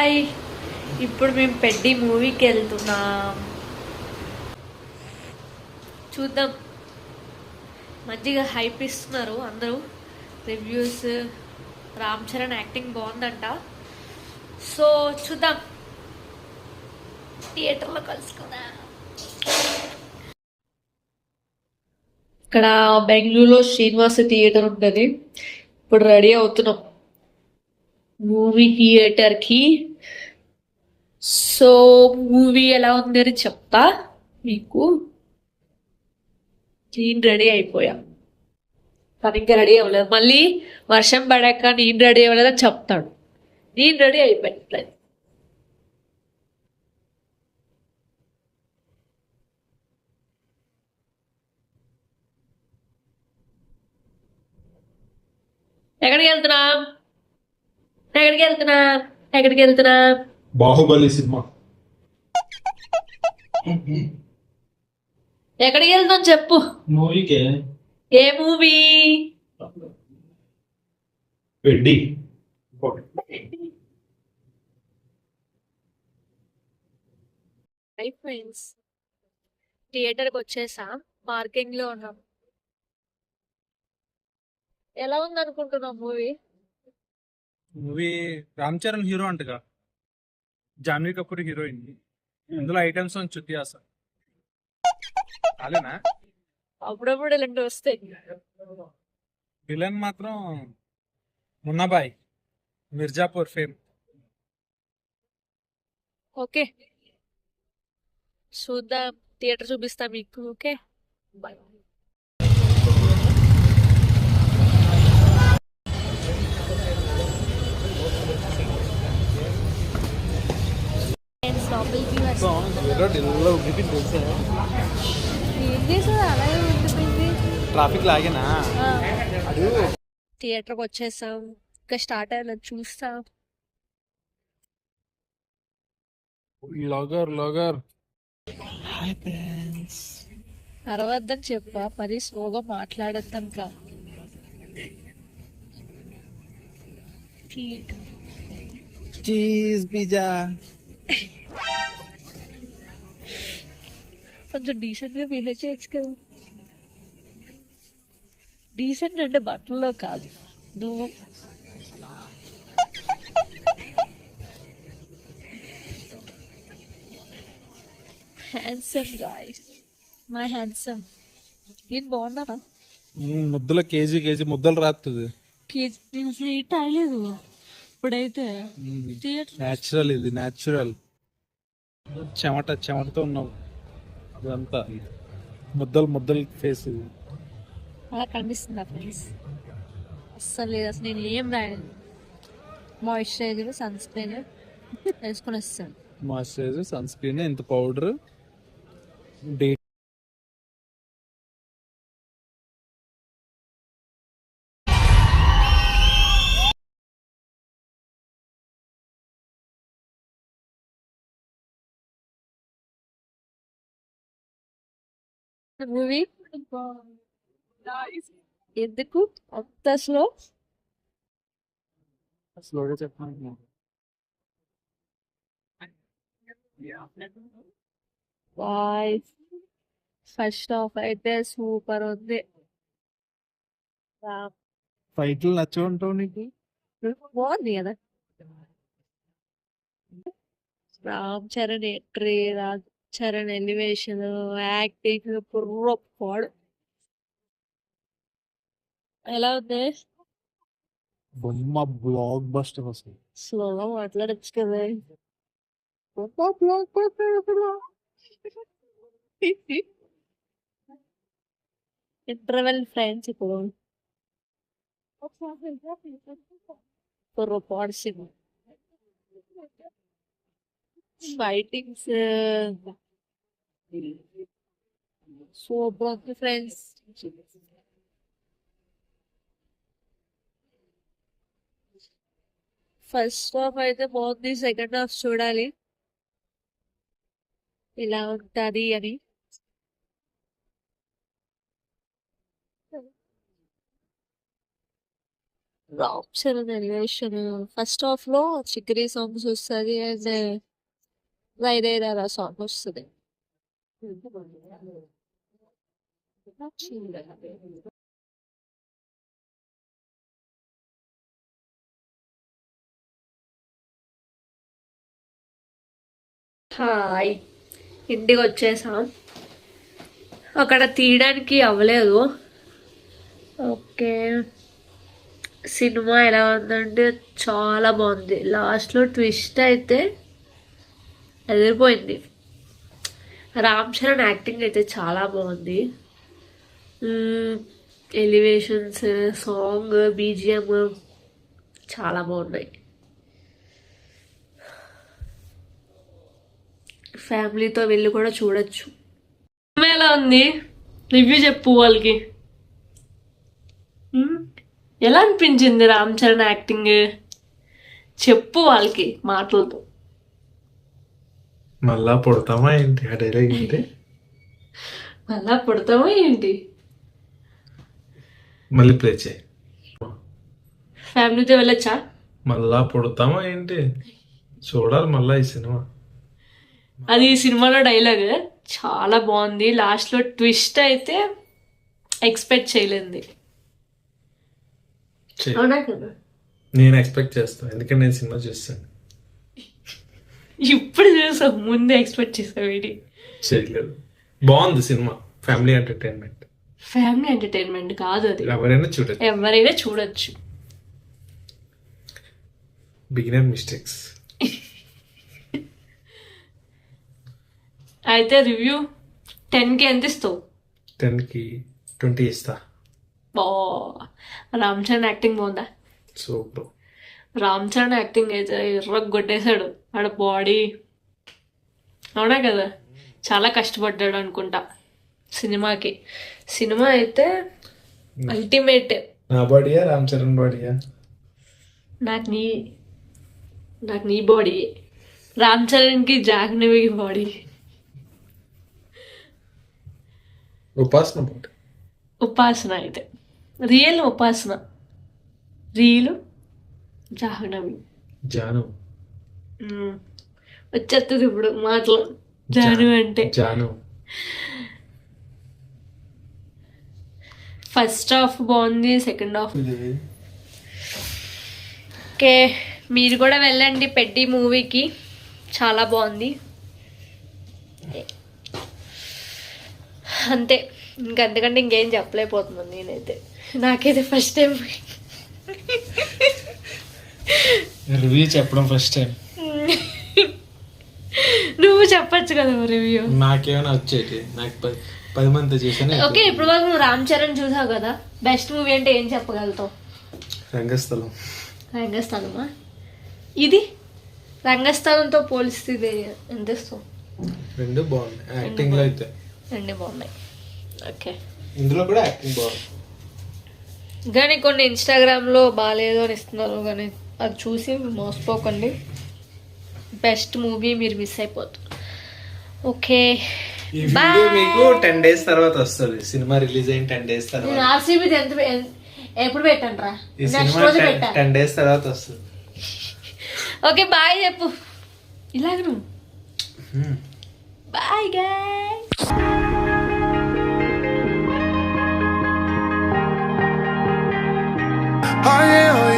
Hi. ఇప్పుడు మేము పెద్ద మూవీకి వెళ్తున్నాం. చూద్దాం. మంచిగా హైప్ ఇస్తున్నారు అందరూ. రివ్యూస్, రామ్ చరణ్ యాక్టింగ్ బాగుందంట. సో చూద్దాం, థియేటర్లో కలుసుకుందాం. ఇక్కడ బెంగళూరులో శ్రీనివాస థియేటర్ ఉంటుంది. ఇప్పుడు రెడీ అవుతున్నాం మూవీ థియేటర్కి. సో మూవీ ఎలా ఉంది అని చెప్తా మీకు. నేను రెడీ అయిపోయా, కానీ ఇంకా రెడీ అవ్వలేదు. మళ్ళీ వర్షం పడాక నేను రెడీ అవ్వలేదని చెప్తాడు. నేను రెడీ అయిపోయాను. ఎక్కడికి వెళ్తున్నా ఎక్కడికి వెళ్తున్నా ఎక్కడికి వెళ్తున్నా? బాహుబలి సినిమా. ఎక్కడికి వెళ్తాం చెప్పు. మూవీకే. ఏ మూవీ? పెడ్డి. హై ఫ్రెండ్స్, థియేటర్కి వచ్చేసాం. పార్కింగ్ లో ఉన్నాం. ఎలా ఉంది అనుకుంటున్నాం movie? Movie Ram Charan hero అంటగా, జాన్వీ కపూర్ హీరోయిన్. ఇందులో ఐటమ్స్ చుట్టి అసలు అలానా. అప్పుడప్పుడు ఇలాంటి వస్తాయి. విలన్ మాత్రం మున్నాబాయ్, మిర్జాపూర్ ఫేమ్. ఓకే చూద్దాం, థియేటర్ చూపిస్తా మీకు. Okay bye. ట్రాఫిక్ లాగేనా? థియేటర్కి వచ్చేసాం. ఇంకా స్టార్ట్ అయ్యాలని చూస్తాం. Logger hi friends. అరవద్దని చెప్పా, మరి స్లోగా మాట్లాడద్దాం కా. Cheese pizza. కొంచెం డీసెంట్ గా బిహేవ్ చేయొచ్చు కదా. డీసెంట్ అంటే బట్టల్లో కాదు, నువ్వు. Handsome guys, my handsome. నేను బాగున్నానా? ముద్దల కేజీ ముద్దలు రాస్తుంది. నేను స్వీట్ అయ్యలేదు ఇప్పుడైతే. న్యాచురల్, ఇది న్యాచురల్. చెమటతో ఉన్నావు అదంతా. ముద్దలు ఫేస్ ఇది అలా కనిపిస్తుంది ఫ్రెండ్స్. అస్సలు లేదు, అసలు నేను ఏం రాయలేదు. మాయిశ్చరైజర్, సన్ స్క్రీన్ వేసుకొని వస్తాను. మాయిశ్చరైజర్, సన్ స్క్రీన్, ఇంత పౌడర్, డే. మూవీ ఎందుకు అంత స్లో? స్లోగా చెప్పండి. ఫస్ట్ హాఫ్ అయితే సూపర్ ఉంది. ఫైట్లు నచ్చ ఉంటావు నీకు? బాగుంది కదా. Ram Charan entry, Ram Charan elevation, acting పాడు. ఎలా ఉంది? బొమ్మ బ్లాక్ బస్టర్ అసలు. స్లోగా మాట్లాడచ్చు కదా. ఇంటర్వెల్ ఫ్రెండ్స్ ఇప్పుడు పాడ్సింగ్ fightings super friends. First half అయితే బాగుంది, సెకండ్ హాఫ్ చూడాలి ఇలా ఉంటుంది అని. Ram Charan elevation first half లో చిక్రీ సాంగ్స్ వస్తుంది అండ్ వైదేరారా సాంగ్ వస్తుంది. హాయ్, ఇంటికి వచ్చేసాం. అక్కడ తీయడానికి అవ్వలేదు. ఓకే, సినిమా ఎలా ఉందంటే చాలా బాగుంది. లాస్ట్లో ట్విస్ట్ అయితే అదిరిపోయింది. రామ్ చరణ్ యాక్టింగ్ అయితే చాలా బాగుంది. ఎలివేషన్స్, సాంగ్, బీజిఎం చాలా బాగున్నాయి. ఫ్యామిలీతో వెళ్ళి కూడా చూడొచ్చు. సినిమా ఎలా ఉంది? రివ్యూ చెప్పు వాళ్ళకి. ఎలా అనిపించింది రామ్ చరణ్ యాక్టింగ్? చెప్పు వాళ్ళకి మాటలతో. మళ్ళా పుడతామా ఏంటి ఆ డైలాగ్ ఏంటి? మళ్ళా పుడతామా ఏంటి? మళ్ళీ ప్లే చేయి. ఫ్యామిలీతో వెళ్ళొచ్చా? మళ్ళా పుడతామా ఏంటి? చూడాలి మళ్ళా ఈ సినిమా. అది ఈ సినిమాలో డైలాగ్ చాలా బాగుంది. లాస్ట్లో ట్విస్ట్ అయితే ఎక్స్పెక్ట్ చేయలేదు. అవునా కదా? నేను ఎక్స్పెక్ట్ చేస్తాను, ఎందుకంటే నేను సినిమా చూస్తాను. ఇప్పుడు చూసాం, ముందే ఎక్స్పెక్ట్ చేసావు. ఇది చేయలేదు. బాగుంది cinema. Family entertainment. Family entertainment కాదు, అది ఎవరైనా చూడొచ్చు. ఎవరైనా చూడొచ్చు. Beginner mistakes. అయితే రివ్యూ 10కి ఎంత ఇస్తావు? 10కి 20 ఇస్తా. రామ్ చరణ్ యాక్టింగ్ బాగుందా? సూపర్. రామ్ చరణ్ యాక్టింగ్ అయితే కొట్టేశాడు. ఆడ బాడీ, అవునా కదా? చాలా కష్టపడ్డాడు అనుకుంటా సినిమాకి. సినిమా అయితే అల్టిమేట్. నా బాడీయా రామ్ చరణ్ బాడీయా? నాకు నీ బాడీ. రామ్ చరణ్కి జాహ్నవి బాడీ. ఉపాసన అయితే రియల్ ఉపాసన, రియల్ జాహ్నవి. జాను వచ్చేస్తుంది ఇప్పుడు మాటలు. జాను అంటే జాను. ఫస్ట్ హాఫ్ బాగుంది, సెకండ్ హాఫ్ ఓకే. మీరు కూడా వెళ్ళండి పెద్ది మూవీకి, చాలా బాగుంది. అంతే, ఇంకంతకంటే ఇంకేం చెప్పలేకపోతున్నాను నేనైతే. నాకైతే ఫస్ట్ టైం రివ్యూ చెప్పడం ఫస్ట్ టైం. నువ్వు చెప్పచ్చు కదా రివ్యూ. నాకేమైనా వచ్చేటి, నాకు 10 మంది చేశాను. ఓకే, ఇప్పుడు వరకు నువ్వు రామ్ చరణ్ చూసావు కదా, బెస్ట్ మూవీ అంటే ఏం చెప్పగలుగుతావు? రంగస్థలం. రంగస్థలమా? ఇది రంగస్థలంతో పోలిస్తే ఇది ఎంత ఇస్తావు? 2 బాగున్నాయి. యాక్టింగ్ లో అయితే 2 బాగున్నాయి. ఓకే, ఇందులో కూడా యాక్టింగ్ బాగుంది. కానీ కొన్ని ఇన్స్టాగ్రామ్లో బాగాలేదు అని ఇస్తున్నారు, కానీ అది చూసి మోసపోకండి. బెస్ట్ మూవీ మీరు మిస్ అయిపోతారు. ఓకే, ఈ వీడియో మీకు 10 days తర్వాత వస్తుంది. సినిమా రిలీజ్ అయిన 10 days తర్వాత. నేను ఆర్సీబీ ఎప్పుడు పెట్టండి రా? ఈ సినిమా 10 days తర్వాత వస్తుంది. ఓకే, బాయ్ చెప్పు. ఇలాగ నువ్వు bye guys. Oh yeah, oh